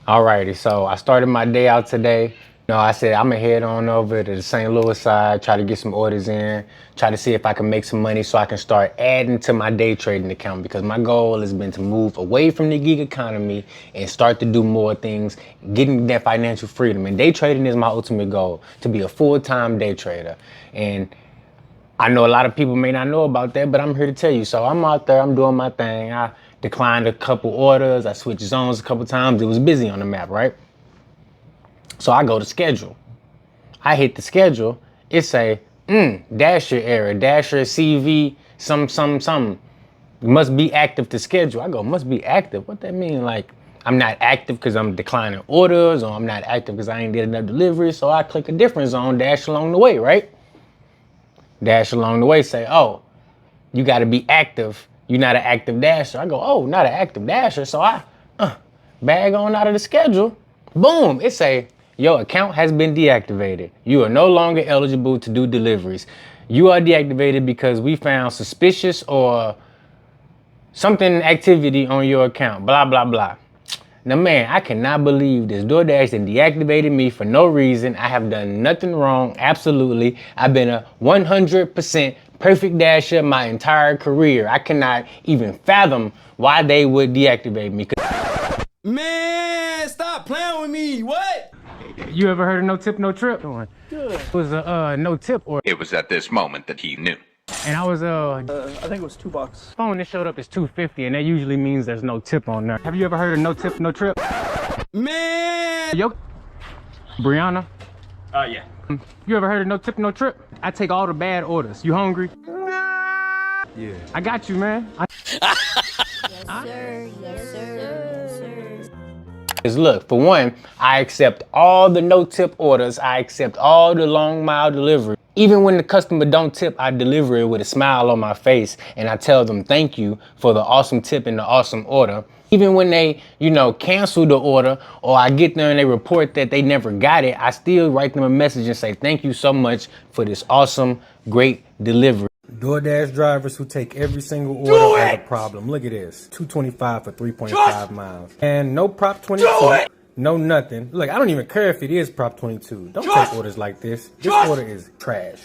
Alrighty, so I started my day out today. I said I'm gonna head on over to the St. Louis side, try to get some orders in, try to see if I can make some money so I can start adding to my day trading account because my goal has been to move away from the gig economy and start to do more things, getting that financial freedom. And day trading is my ultimate goal, to be a full-time day trader. And I know a lot of people may not know about that, but I'm here to tell you. So I'm out there, I'm doing my thing. I declined a couple orders, I switched zones a couple times. It was busy on the map, right? So I go to schedule. I hit the schedule. It say, Dasher error, Dasher CV, some. Must be active to schedule. I go, must be active. What that mean? Like, I'm not active because I'm declining orders, or I'm not active because I ain't did enough deliveries. So I click a different zone, dash along the way, right? Dash along the way, say, oh, you got to be active. You're not an active dasher. I go, oh, not an active dasher. So I bag on out of the schedule. Boom, it say, your account has been deactivated. You are no longer eligible to do deliveries. You are deactivated because we found suspicious or something activity on your account, blah, blah, blah. Now, man, I cannot believe this. Doordash and deactivated me for no reason. I have done nothing wrong, absolutely. I've been a 100% perfect dasher my entire career. I cannot even fathom why they would deactivate me. Man, stop playing with me. What? You ever heard of no tip, no trip? Good. It was a no tip order. It was at this moment that he knew. And I was I think it was $2. phone that showed up is $2.50, and that usually means there's no tip on there. Have you ever heard of no tip, no trip? Man. Yo, Brianna. Yeah. You ever heard of no tip, no trip? I take all the bad orders. You hungry? Yeah. I got you, man. Cause look, for one, I accept all the no tip orders. I accept all the long mile delivery. Even when the customer don't tip, I deliver it with a smile on my face and I tell them thank you for the awesome tip and the awesome order. Even when they, cancel the order or I get there and they report that they never got it, I still write them a message and say thank you so much for this awesome, great delivery. DoorDash drivers who take every single order as a problem. Look at this. $2.25 for 3.5 miles. And no Prop 22. No nothing. Look, I don't even care if it is Prop 22. Don't take orders like this. This order is trash.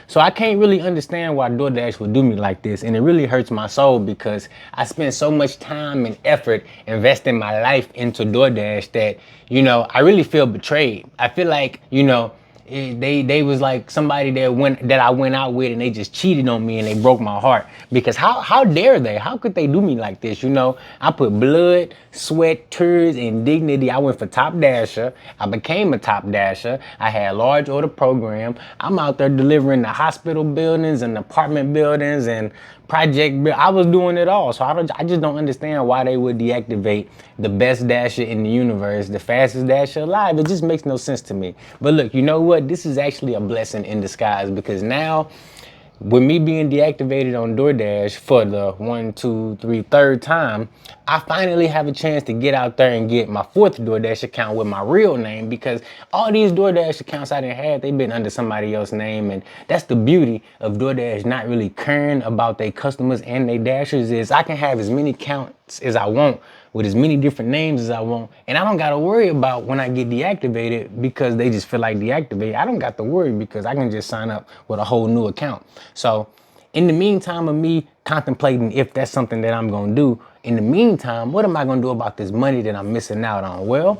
So I can't really understand why DoorDash would do me like this, and it really hurts my soul because I spend so much time and effort investing my life into DoorDash that, I really feel betrayed. I feel like, they was like somebody that I went out with and they just cheated on me and they broke my heart. Because how dare they? How could they do me like this? I put blood, sweat, tears, and dignity. I went for top dasher. I became a top dasher. I had a large order program. I'm out there delivering the hospital buildings and apartment buildings and I was doing it all. So I just don't understand why they would deactivate the best dasher in the universe, the fastest dasher alive. It just makes no sense to me. But look, you know what? This is actually a blessing in disguise because now, with me being deactivated on DoorDash for the third time, I finally have a chance to get out there and get my fourth DoorDash account with my real name because all these DoorDash accounts I done had, they've been under somebody else's name. And that's the beauty of DoorDash not really caring about their customers and their dashers is I can have as many accounts as I want with as many different names as I want. And I don't got to worry about when I get deactivated because they just feel like deactivated. I don't got to worry because I can just sign up with a whole new account. So in the meantime of me contemplating if that's something that I'm going to do, in the meantime, what am I going to do about this money that I'm missing out on? Well,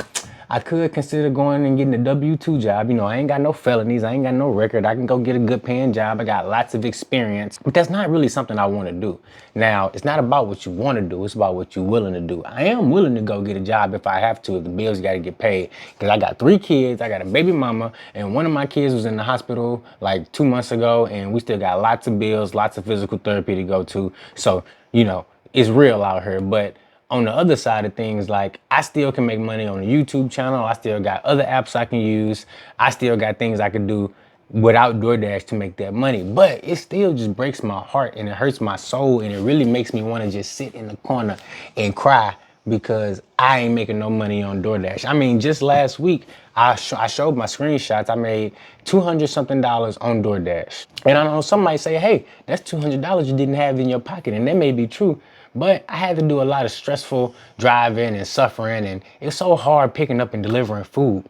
I could consider going and getting a W-2 job. I ain't got no felonies. I ain't got no record. I can go get a good paying job. I got lots of experience, but that's not really something I want to do. Now, it's not about what you want to do. It's about what you're willing to do. I am willing to go get a job if I have to, if the bills got to get paid. Because I got 3 kids. I got a baby mama, and one of my kids was in the hospital like 2 months ago, and we still got lots of bills, lots of physical therapy to go to. So, it's real out here. But on the other side of things, like I still can make money on the YouTube channel. I still got other apps I can use. I still got things I can do without DoorDash to make that money. But it still just breaks my heart and it hurts my soul and it really makes me want to just sit in the corner and cry because I ain't making no money on DoorDash. I mean, just last week, I showed my screenshots. I made $200 something on DoorDash. And I know some might say, hey, that's $200 you didn't have in your pocket. And that may be true. But I had to do a lot of stressful driving and suffering, and it's so hard picking up and delivering food.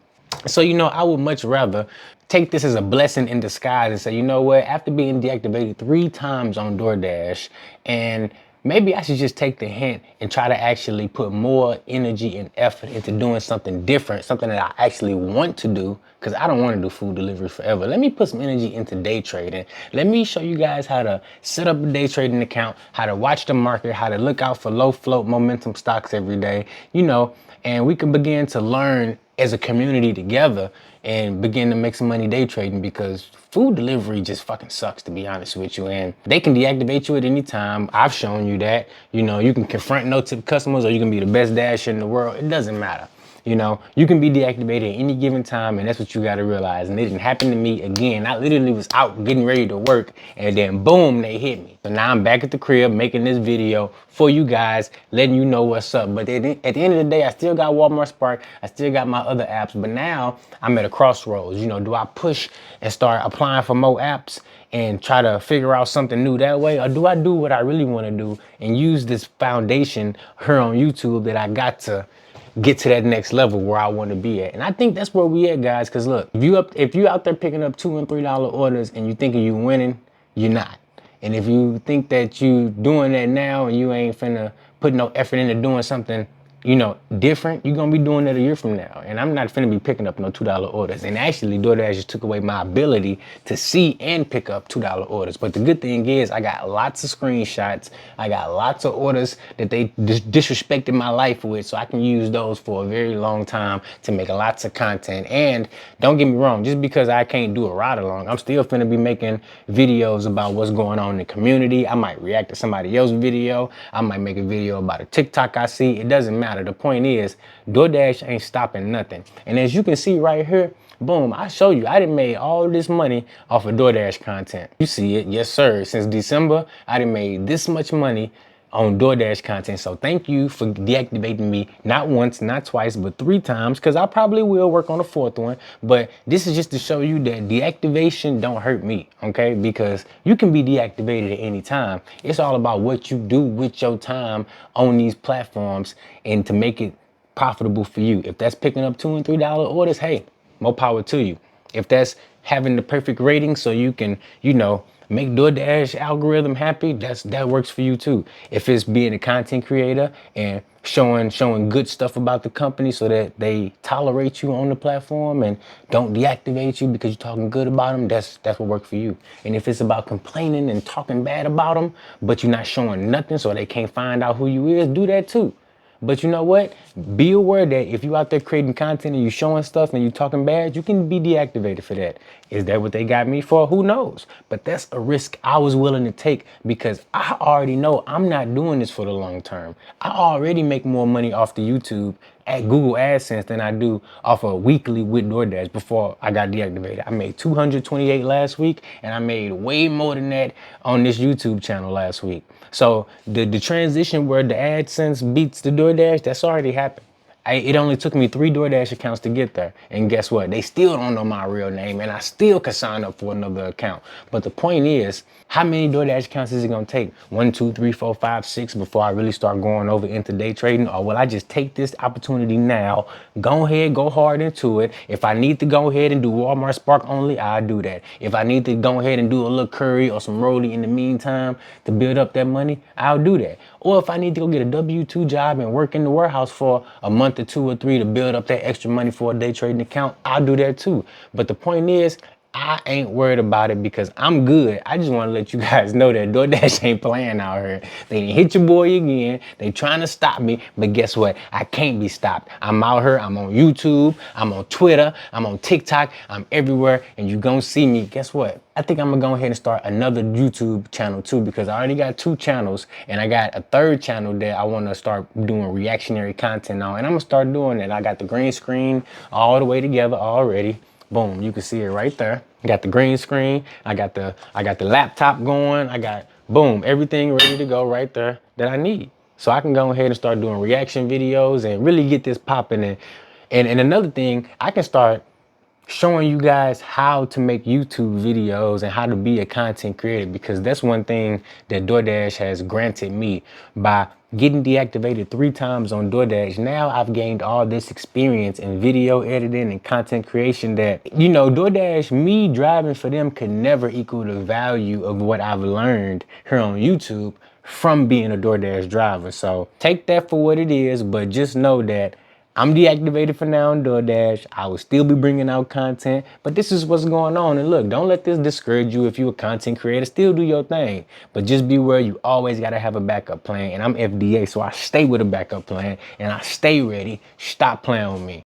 So, I would much rather take this as a blessing in disguise and say, you know what, after being deactivated 3 times on DoorDash, and maybe I should just take the hint and try to actually put more energy and effort into doing something different, something that I actually want to do, because I don't want to do food delivery forever. Let me put some energy into day trading. Let me show you guys how to set up a day trading account, how to watch the market, how to look out for low float momentum stocks every day, and we can begin to learn as a community together and begin to make some money day trading, because food delivery just fucking sucks, to be honest with you. And they can deactivate you at any time. I've shown you that. You can confront no tip customers, or you can be the best dasher in the world. It doesn't matter. You can be deactivated at any given time, and that's what you got to realize. And it didn't happen to me again. I literally was out getting ready to work, and then boom, they hit me. So now I'm back at the crib making this video for you guys, letting you know what's up. But at the end of the day, I still got Walmart Spark. I still got my other apps, but now I'm at a crossroads. Do I push and start applying for more apps and try to figure out something new that way? Or do I do what I really want to do and use this foundation here on YouTube that I got to get to that next level where I want to be at? And I think that's where we at, guys. Because look, if you out there picking up $2 and $3 orders and you thinking you winning, you're not. And if you think that you doing that now and you ain't finna put no effort into doing something, different, you're gonna be doing that a year from now. And I'm not finna be picking up no $2 orders. And actually, DoorDash just took away my ability to see and pick up $2 orders. But the good thing is I got lots of screenshots. I got lots of orders that they disrespected my life with, so I can use those for a very long time to make lots of content. And don't get me wrong, just because I can't do a ride along, I'm still finna be making videos about what's going on in the community. I might react to somebody else's video. I might make a video about a TikTok I see. It doesn't matter. The point is, DoorDash ain't stopping nothing. And as you can see right here, boom, I show you, I done made all this money off of DoorDash content. You see it, yes sir. Since December, I done made this much money on DoorDash content. So thank you for deactivating me, not once, not twice, but 3 times, because I probably will work on the 4th one. But this is just to show you that deactivation don't hurt me, okay? Because you can be deactivated at any time. It's all about what you do with your time on these platforms and to make it profitable for you. If that's picking up $2 and $3 orders, hey, more power to you. If that's having the perfect rating so you can, make DoorDash algorithm happy, that works for you too. If it's being a content creator and showing good stuff about the company so that they tolerate you on the platform and don't deactivate you because you're talking good about them, that's what works for you. And if it's about complaining and talking bad about them, but you're not showing nothing so they can't find out who you is, do that too. But you know what? Be aware that if you out there creating content and you showing stuff and you talking bad, you can be deactivated for that. Is that what they got me for? Who knows? But that's a risk I was willing to take because I already know I'm not doing this for the long term. I already make more money off the YouTube at Google AdSense than I do off a weekly with DoorDash before I got deactivated. I made 228 last week and I made way more than that on this YouTube channel last week. So the transition where the AdSense beats the DoorDash, that's already happened. It only took me 3 DoorDash accounts to get there. And guess what? They still don't know my real name and I still could sign up for another account. But the point is, how many DoorDash accounts is it gonna take? 1, 2, 3, 4, 5, 6 before I really start going over into day trading? Or will I just take this opportunity now, go ahead, go hard into it. If I need to go ahead and do Walmart Spark only, I'll do that. If I need to go ahead and do a little curry or some rolly in the meantime to build up that money, I'll do that. Or if I need to go get a W-2 job and work in the warehouse for a month or 2 or 3 to build up that extra money for a day trading account, I'll do that too. But the point is, I ain't worried about it because I'm good. I just want to let you guys know that DoorDash ain't playing out here. They didn't hit your boy again. They trying to stop me, but guess what? I can't be stopped. I'm out here. I'm on YouTube. I'm on Twitter. I'm on TikTok. I'm everywhere, and you gonna see me. Guess what? I think I'm gonna go ahead and start another YouTube channel too because I already got 2 channels and I got a 3rd channel that I want to start doing reactionary content on, and I'm gonna start doing it. I got the green screen all the way together already. Boom, you can see it right there. I got the green screen. I got the laptop going. I got, boom, everything ready to go right there that I need. So I can go ahead and start doing reaction videos and really get this popping. And another thing, I can start showing you guys how to make YouTube videos and how to be a content creator, because that's one thing that DoorDash has granted me by getting deactivated 3 times on DoorDash. Now I've gained all this experience in video editing and content creation that, you know, DoorDash, me driving for them could never equal the value of what I've learned here on YouTube from being a DoorDash driver. So take that for what it is, but just know that I'm deactivated for now on DoorDash. I will still be bringing out content, but this is what's going on. And look, don't let this discourage you if you're a content creator. Still do your thing, but just be aware you always got to have a backup plan. And I'm FDA, so I stay with a backup plan and I stay ready. Stop playing with me.